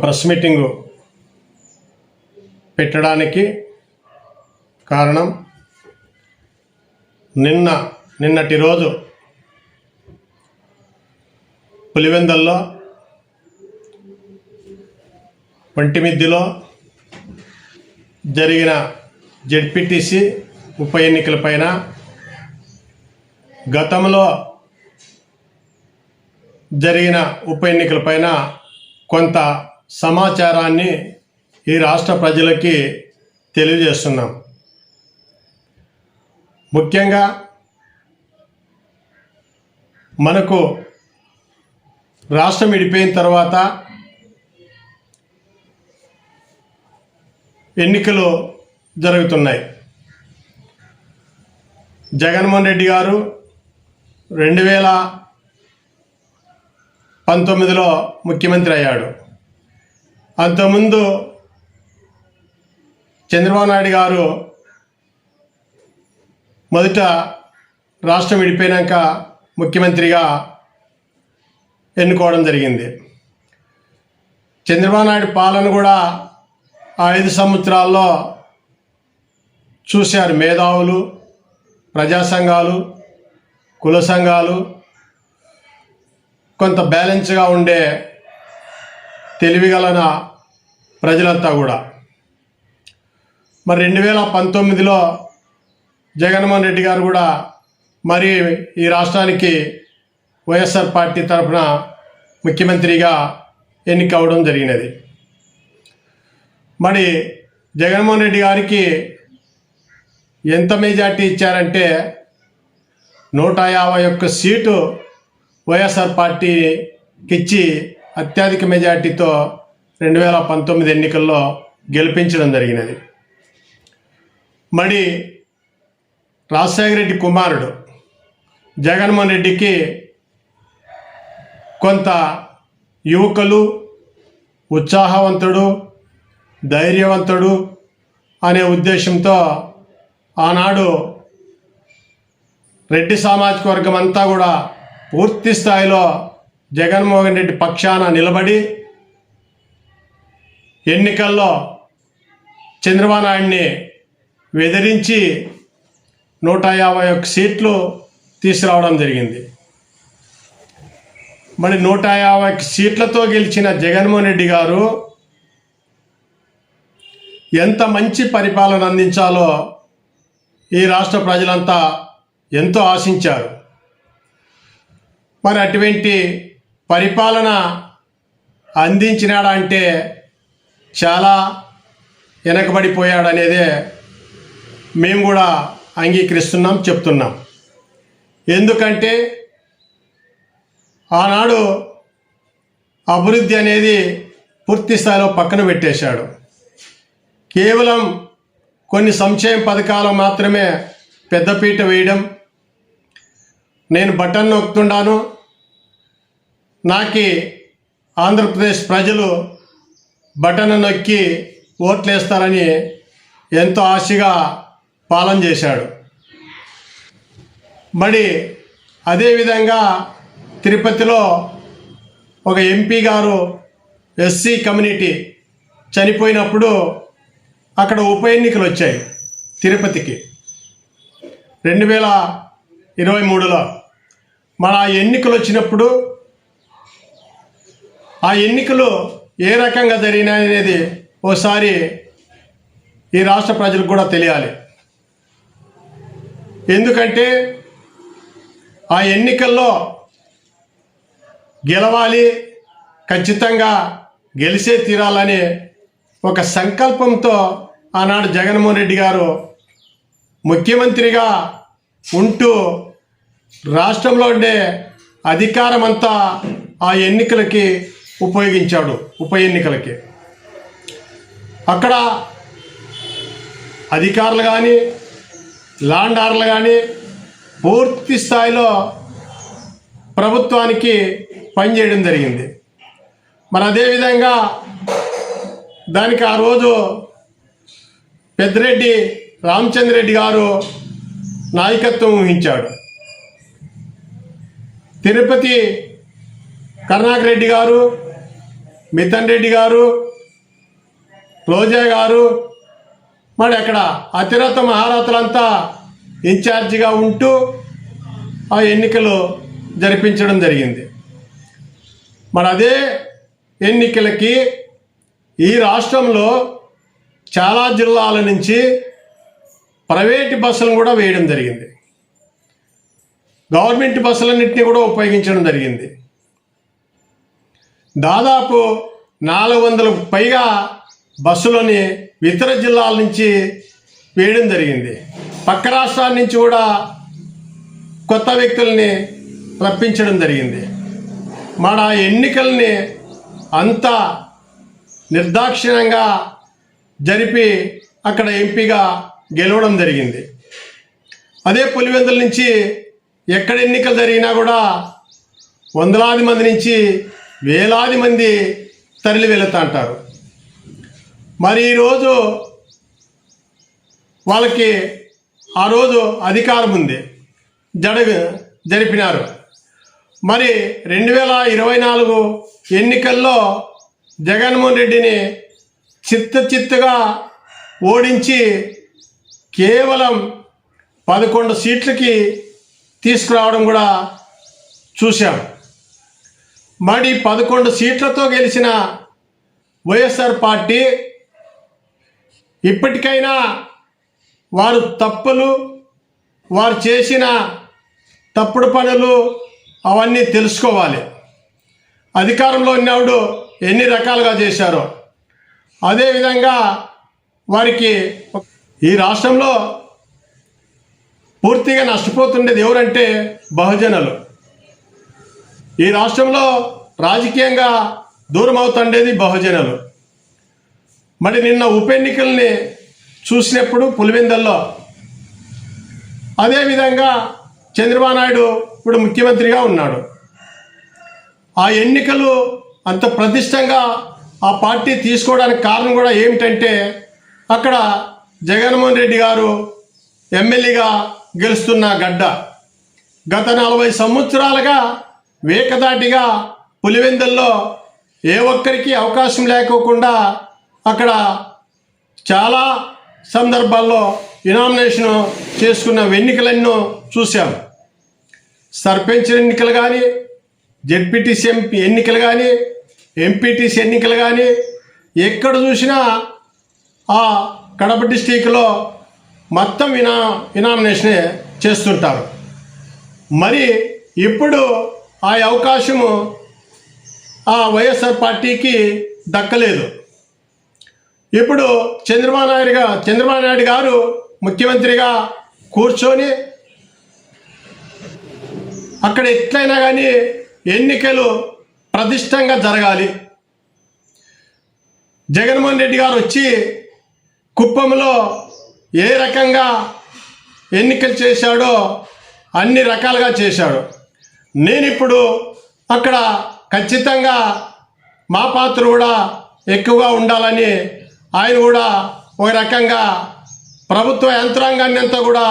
Press meeting పెట్టడానికి కారణం నిన్నటి రోజు పులివెందల్లో ఒంటిమిద్దిలో జరిగిన జెడ్పీటీసీ ఉప ఎన్నికలపైన గతంలో జరిగిన ఉప ఎన్నికలపైన కొంత సమాచారాన్ని ఈ రాష్ట్ర ప్రజలకి తెలియజేస్తున్నాం. ముఖ్యంగా మనకు రాష్ట్రం విడిపోయిన తర్వాత ఎన్నికలు జరుగుతున్నాయి. జగన్మోహన్ రెడ్డి గారు 2019లో ముఖ్యమంత్రి అయ్యాడు. అంతకుముందు చంద్రబాబు నాయుడు గారు మొదట రాష్ట్రం విడిపోయినాక ముఖ్యమంత్రిగా ఎన్నుకోవడం జరిగింది. చంద్రబాబు నాయుడు పాలన కూడా ఆ 5 సంవత్సరాల్లో చూశారు. మేధావులు, ప్రజా సంఘాలు, కుల సంఘాలు, కొంత బ్యాలెన్స్గా ఉండే తెలివిగలన ప్రజలంతా కూడా. మరి 2019లో జగన్మోహన్ రెడ్డి గారు కూడా మరి ఈ రాష్ట్రానికి వైఎస్ఆర్ పార్టీ తరఫున ముఖ్యమంత్రిగా ఎన్నికవడం జరిగినది. మరి జగన్మోహన్ రెడ్డి గారికి ఎంత మెజార్టీ ఇచ్చారంటే 151 సీటు వైఎస్ఆర్ పార్టీకి ఇచ్చి అత్యధిక మెజార్టీతో 2019 ఎన్నికల్లో గెలిపించడం జరిగినది. మరి రాజశేఖర రెడ్డి కుమారుడు జగన్మోహన్ రెడ్డికి కొంత యువకులు, ఉత్సాహవంతుడు, ధైర్యవంతుడు అనే ఉద్దేశంతో ఆనాడు రెడ్డి సామాజిక వర్గం అంతా కూడా పూర్తి స్థాయిలో జగన్మోహన్ రెడ్డి పక్షాన నిలబడి ఎన్నికల్లో చంద్రబాబు నాయుడిని వెదిరించి 151 సీట్లు తీసుకురావడం జరిగింది. మరి 151 సీట్లతో గెలిచిన జగన్మోహన్ రెడ్డి గారు ఎంత మంచి పరిపాలన అందించాలో ఈ రాష్ట్ర ప్రజలంతా ఎంతో ఆశించారు. మరి అటువంటి పరిపాలన అందించినాడంటే చాలా వెనకబడిపోయాడనేదే మేము కూడా అంగీకరిస్తున్నాం, చెప్తున్నాం. ఎందుకంటే ఆనాడు అభివృద్ధి అనేది పూర్తి స్థాయిలో పక్కన పెట్టేశాడు. కేవలం కొన్ని సంక్షేమ పథకాలు మాత్రమే పెద్దపీట వేయడం, నేను బటన్ నొక్కుతున్నాను, నాకు ఆంధ్రప్రదేశ్ ప్రజలు బటన్ నొక్కి ఓట్లేస్తారని ఎంతో ఆశగా పాలన చేశాడు. మరి అదేవిధంగా తిరుపతిలో ఒక ఎంపీ గారు ఎస్సీ కమ్యూనిటీ చనిపోయినప్పుడు అక్కడ ఉప ఎన్నికలు వచ్చాయి తిరుపతికి 2023లో. మన ఆ ఎన్నికలు వచ్చినప్పుడు ఆ ఎన్నికలు ఏ రకంగా జరిగినాయనేది ఓసారి ఈ రాష్ట్ర ప్రజలకు కూడా తెలియాలి. ఎందుకంటే ఆ ఎన్నికల్లో గెలవాలి, ఖచ్చితంగా గెలిచే తీరాలని ఒక సంకల్పంతో ఆనాడు జగన్మోహన్ రెడ్డి గారు ముఖ్యమంత్రిగా ఉంటూ రాష్ట్రంలో ఉండే అధికారం అంతా ఆ ఎన్నికలకి ఉపయోగించాడు. ఉప ఎన్నికలకి అక్కడ అధికారులు కానీ లాండ్ ఆర్డర్లు కానీ పూర్తి స్థాయిలో ప్రభుత్వానికి పనిచేయడం జరిగింది. మరి అదేవిధంగా దానికి ఆ రోజు పెద్దిరెడ్డి రామచంద్రరెడ్డి గారు నాయకత్వం వహించాడు. తిరుపతి కరుణాకర్ రెడ్డి గారు, మిథన్ రెడ్డి గారు, రోజా గారు, మరి అక్కడ అతిరథ మహారథులంతా ఇన్ఛార్జిగా ఉంటూ ఆ ఎన్నికలు జరిపించడం జరిగింది. మరి అదే ఎన్నికలకి ఈ రాష్ట్రంలో చాలా జిల్లాల నుంచి ప్రైవేటు బస్సులను కూడా వేయడం జరిగింది. గవర్నమెంట్ బస్సులన్నింటినీ కూడా ఉపయోగించడం జరిగింది. దాదాపు 400కు పైగా బస్సులని ఇతర జిల్లాల నుంచి వేయడం జరిగింది. పక్క రాష్ట్రాల నుంచి కూడా కొత్త వ్యక్తుల్ని రప్పించడం జరిగింది. మన ఎన్నికల్ని అంత నిర్దాక్షిణ్యంగా జరిపి అక్కడ ఎంపీగా గెలవడం జరిగింది. అదే పులివెందుల నుంచి ఎక్కడ ఎన్నికలు జరిగినా కూడా వందలాది మంది నుంచి వేలాది మంది తరలి వెళుతుంటారు. మరి ఈరోజు వాళ్ళకి ఆ రోజు అధికారం ఉంది, జరిపినారు. మరి 2024 ఎన్నికల్లో జగన్మోహన్ రెడ్డిని చిత్తుగా ఓడించి కేవలం 11 సీట్లకి తీసుకురావడం కూడా చూశాం. మరి 11 సీట్లతో గెలిచిన వైఎస్ఆర్ పార్టీ ఇప్పటికైనా వారు తప్పులు, వారు చేసిన తప్పుడు పనులు అవన్నీ తెలుసుకోవాలి. అధికారంలో ఉన్నప్పుడు ఎన్ని రకాలుగా చేశారో అదేవిధంగా వారికి ఈ రాష్ట్రంలో పూర్తిగా నష్టపోతుండేది ఎవరంటే బహుజనులు. ఈ రాష్ట్రంలో రాజకీయంగా దూరం అవుతుండేది బహుజనులు. మరి నిన్న ఉప ఎన్నికల్ని చూసినప్పుడు పులివెందుల్లో అదేవిధంగా చంద్రబాబు నాయుడు ఇప్పుడు ముఖ్యమంత్రిగా ఉన్నాడు. ఆ ఎన్నికలు అంత ప్రతిష్టంగా ఆ పార్టీ తీసుకోవడానికి కారణం కూడా ఏమిటంటే అక్కడ జగన్మోహన్ రెడ్డి గారు ఎమ్మెల్యేగా గెలుస్తున్న గడ్డ. గత 40 సంవత్సరాలుగా వేకదాటిగా పులివెందుల్లో ఏ ఒక్కరికి అవకాశం లేకోకుండా అక్కడ చాలా సందర్భాల్లో ఇనామినేషన్ చేసుకున్న ఎన్నికలెన్నో చూసాం. సర్పంచ్ ఎన్నికలు కానీ, జెడ్పీటీసీ ఎన్నికలు కానీ, ఎంపీటీసీ ఎన్నికలు కానీ ఎక్కడ చూసినా ఆ కడప డిస్టిక్లో మొత్తం ఇనామినేషనే చేస్తుంటారు. మరి ఇప్పుడు ఆ అవకాశము ఆ వైఎస్ఆర్ పార్టీకి దక్కలేదు. ఇప్పుడు చంద్రబాబు నాయుడు గారు ముఖ్యమంత్రిగా కూర్చొని అక్కడ ఎట్లయినా కానీ ఎన్నికలు ప్రతిష్టంగా జరగాలి. జగన్మోహన్ రెడ్డి గారు వచ్చి కుప్పంలో ఏ రకంగా ఎన్నికలు చేశాడో అన్ని రకాలుగా చేశాడు. నేను ఇప్పుడు అక్కడ ఖచ్చితంగా మా పాత్ర కూడా ఎక్కువగా ఉండాలని ఆయన కూడా ఒక రకంగా ప్రభుత్వ యంత్రాంగాన్ని అంతా కూడా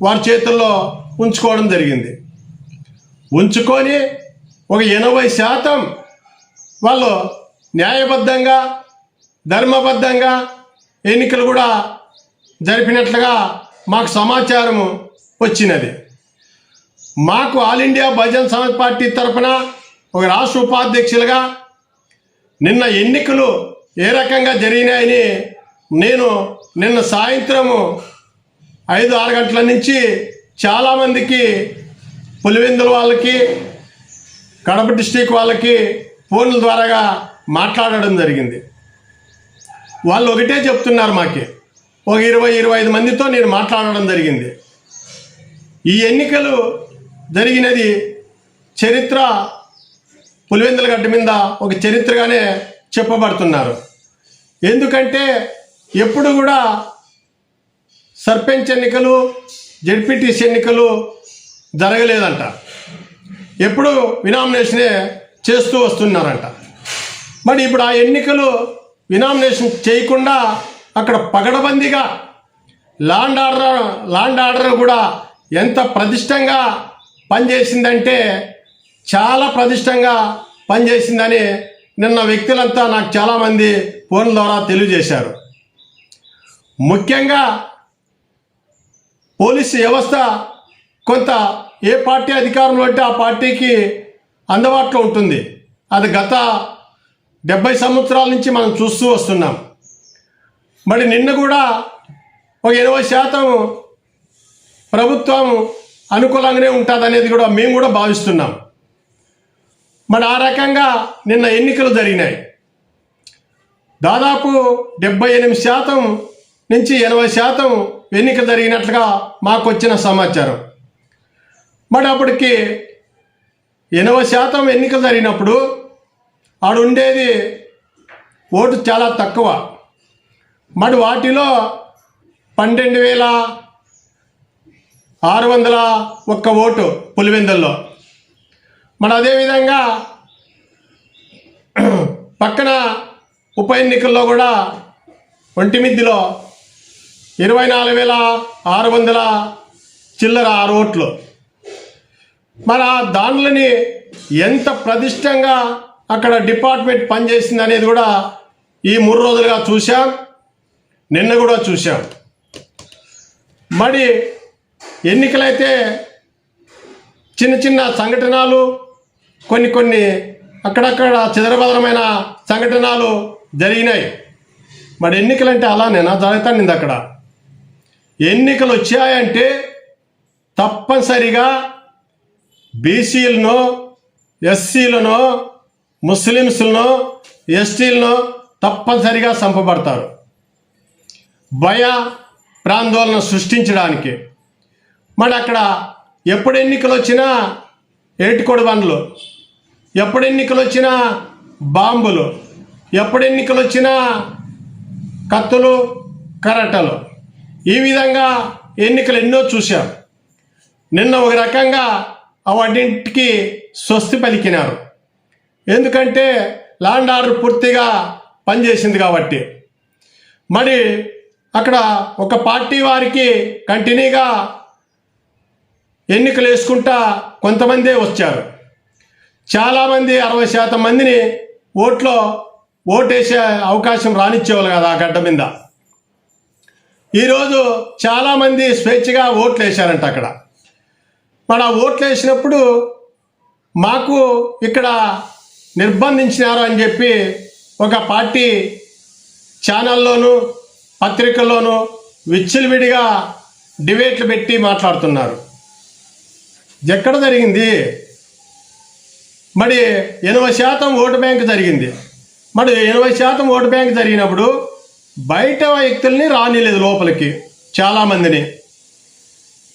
వారి చేతుల్లో ఉంచుకోవడం జరిగింది. ఉంచుకొని ఒక 80% వాళ్ళు న్యాయబద్ధంగా ధర్మబద్ధంగా ఎన్నికలు కూడా జరిపినట్లుగా మాకు సమాచారం వచ్చినది. మాకు all India Bahujan Samaj party తరఫున ఒక రాష్ట్ర ఉపాధ్యక్షులుగా నిన్న ఎన్నికలు ఏ రకంగా జరిగినాయని నేను నిన్న సాయంత్రము 5-6 గంటల నుంచి చాలామందికి పులివెందుల వాళ్ళకి, కడప డిస్టిక్ వాళ్ళకి ఫోన్ల ద్వారాగా మాట్లాడడం జరిగింది. వాళ్ళు ఒకటే చెప్తున్నారు, మాకి ఒక 20-25 మందితో నేను మాట్లాడడం జరిగింది. ఈ ఎన్నికలు జరిగినది చరిత్ర, పులివెందుల గడ్డ మీద ఒక చరిత్రగానే చెప్పబడుతున్నారు. ఎందుకంటే ఎప్పుడు కూడా సర్పంచ్ ఎన్నికలు, జెడ్పీటీసీ ఎన్నికలు జరగలేదంట. ఎప్పుడు వినామినేషనే చేస్తూ వస్తున్నారంట. మరి ఇప్పుడు ఆ ఎన్నికలు వినామినేషన్ చేయకుండా అక్కడ పగడబందీగా లాండ్ ఆర్డర్ కూడా ఎంత ప్రతిష్టంగా పనిచేసిందంటే చాలా ప్రతిష్టంగా పనిచేసిందని నిన్న వ్యక్తులంతా నాకు చాలామంది ఫోన్ ద్వారా తెలియజేశారు. ముఖ్యంగా పోలీసు వ్యవస్థ కొంత ఏ పార్టీ అధికారంలో ఉంటే ఆ పార్టీకి అందుబాటులో ఉంటుంది. అది గత 70 సంవత్సరాల నుంచి మనం చూస్తూ వస్తున్నాం. మరి నిన్న కూడా ఒక 80% ప్రభుత్వం అనుకూలంగానే ఉంటుంది అనేది కూడా మేము కూడా భావిస్తున్నాం. మరి ఆ రకంగా నిన్న ఎన్నికలు జరిగినాయి. దాదాపు 78% నుంచి 80% ఎన్నికలు జరిగినట్లుగా మాకు వచ్చిన సమాచారం. మరి అప్పటికి 80% ఎన్నికలు జరిగినప్పుడు ఆడు ఉండేది ఓటు చాలా తక్కువ. మరి వాటిలో 12,601 ఓటు పులివెందుల్లో. మరి అదేవిధంగా పక్కన ఉప ఎన్నికల్లో కూడా ఒంటిమిద్దిలో 24,600 చిల్లర 6 ఓట్లు. మరి ఆ దాంట్లోని ఎంత ప్రతిష్టంగా అక్కడ డిపార్ట్మెంట్ పనిచేసింది అనేది కూడా ఈ 3 రోజులుగా చూసాం, నిన్న కూడా చూసాం. మరి ఎన్నికలైతే చిన్న చిన్న సంఘటనలు, కొన్ని అక్కడక్కడ చెదరబదరమైన సంఘటనలు జరిగినాయి. మరి ఎన్నికలంటే అలానేనా జరుగుతానింది? అక్కడ ఎన్నికలు వచ్చాయంటే తప్పనిసరిగా బీసీలను, ఎస్సీలను, ముస్లిమ్స్లను, ఎస్టీలను తప్పనిసరిగా చంపబడతారు, భయ ప్రాందోళన సృష్టించడానికి. మరి అక్కడ ఎప్పుడు ఎన్నికలు వచ్చినా ఏటికొడి బండ్లు, ఎప్పుడు ఎన్నికలు వచ్చినా బాంబులు, ఎప్పుడు ఎన్నికలు వచ్చినా కత్తులు, కరటలు, ఈ విధంగా ఎన్నికలు ఎన్నో చూశాం. నిన్న ఒక రకంగా అవన్నింటికి స్వస్తి పలికినారు. ఎందుకంటే ల్యాండ్ ఆర్డర్ పూర్తిగా పనిచేసింది కాబట్టి. మరి అక్కడ ఒక పార్టీ వారికి కంటిన్యూగా ఎన్నికలు వేసుకుంటా కొంతమందే వచ్చారు. చాలామంది 60% మందిని ఓటేసే అవకాశం రానిచ్చేవాళ్ళు కదా ఆ గడ్డ మీద. ఈరోజు చాలామంది స్వేచ్ఛగా ఓట్లు వేశారంట అక్కడ. మరి ఆ ఓట్లు వేసినప్పుడు మాకు ఇక్కడ నిర్బంధించినారు అని చెప్పి ఒక పార్టీ ఛానల్లోనూ పత్రికల్లోనూ విచ్చలవిడిగా డిబేట్లు పెట్టి మాట్లాడుతున్నారు. ఎక్కడ జరిగింది? మరి 80% ఓటు బ్యాంక్ జరిగింది. మరి 80% ఓటు బ్యాంక్ జరిగినప్పుడు బయట వ్యక్తుల్ని రానిలేదు లోపలికి. చాలామందిని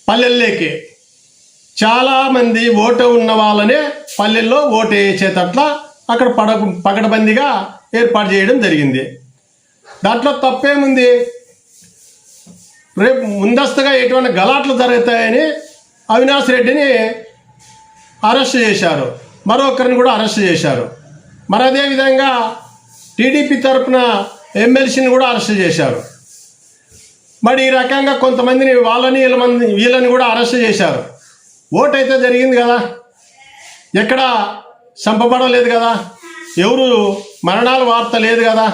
పల్లెల్లోకి, చాలామంది ఓటు ఉన్న వాళ్ళనే పల్లెల్లో ఓటు వేసేటట్ల అక్కడ పకడ్బందీగా ఏర్పాటు చేయడం జరిగింది. దాంట్లో తప్పేముంది? రేపు ముందస్తుగా ఎటువంటి గలాట్లు జరుగుతాయని అవినాష్ రెడ్డిని అరెస్ట్ చేశారు, మరొకరిని కూడా అరెస్ట్ చేశారు. మరి అదేవిధంగా టీడీపీ తరఫున ఎమ్మెల్సీని కూడా అరెస్ట్ చేశారు. మరి ఈ రకంగా కొంతమందిని వీళ్ళని కూడా అరెస్ట్ చేశారు. ఓటు అయితే జరిగింది కదా, ఎక్కడ చంపబడలేదు కదా, ఎవరు మరణాల వార్త లేదు కదా.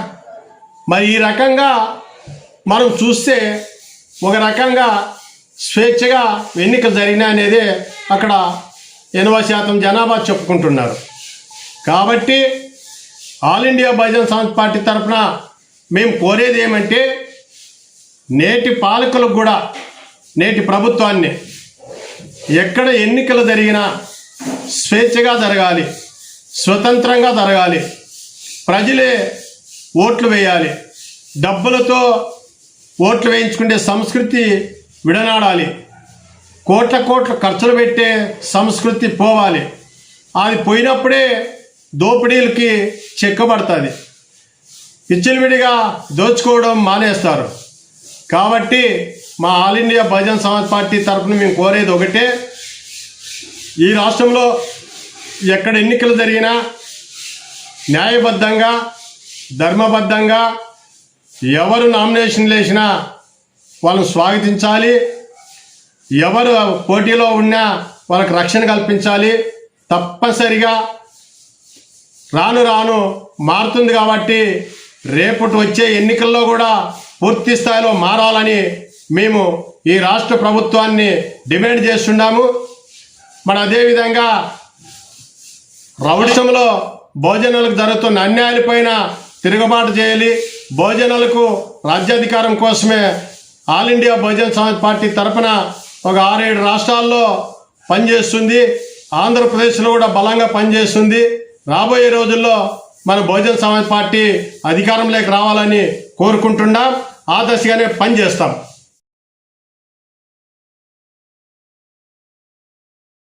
మరి ఈ రకంగా మనం చూస్తే ఒక రకంగా స్వేచ్ఛగా ఎన్నికలు జరిగినాయి అనేది అక్కడ 80% జనాభా చెప్పుకుంటున్నారు. కాబట్టి all India Bahujan Samaj party తరఫున మేము కోరేది ఏమంటే, నేటి పాలకులకు కూడా, నేటి ప్రభుత్వాన్ని ఎక్కడ ఎన్నికలు జరిగినా స్వేచ్ఛగా జరగాలి, స్వతంత్రంగా జరగాలి, ప్రజలే ఓట్లు వేయాలి, డబ్బులతో ఓట్లు వేయించుకునే సంస్కృతి విడనాడాలి, కోట్ల ఖర్చులు పెట్టే సంస్కృతి పోవాలి. అది పోయినప్పుడే దోపిడీలకి చెక్కబడుతుంది, విచ్చలవిడిగా దోచుకోవడం మానేస్తారు. కాబట్టి మా all India Bahujan Samaj party తరఫున మేము కోరేది ఒకటే, ఈ రాష్ట్రంలో ఎక్కడ ఎన్నికలు జరిగినా న్యాయబద్ధంగా, ధర్మబద్ధంగా ఎవరు నామినేషన్లు వేసినా వాళ్ళని స్వాగతించాలి, ఎవరు పోటీలో ఉన్నా వాళ్ళకి రక్షణ కల్పించాలి. తప్పనిసరిగా రాను మారుతుంది కాబట్టి రేపటి వచ్చే ఎన్నికల్లో కూడా పూర్తి స్థాయిలో మారాలని మేము ఈ రాష్ట్ర ప్రభుత్వాన్ని డిమాండ్ చేస్తున్నాము. మరి అదేవిధంగా రాష్ట్రంలో భోజనాలకు జరుగుతున్న అన్యాయాలపైన తిరుగుబాటు చేయాలి. భోజనాలకు రాజ్యాధికారం కోసమే all India Bahujan Samaj party తరఫున ఒక 6-7 రాష్ట్రాల్లో పనిచేస్తుంది. ఆంధ్రప్రదేశ్లో కూడా బలంగా పనిచేస్తుంది. రాబోయే రోజుల్లో మన బహుజన సమాజ్ పార్టీ అధికారంలోకి రావాలని కోరుకుంటున్నాం. ఆ దశగానే పనిచేస్తాం.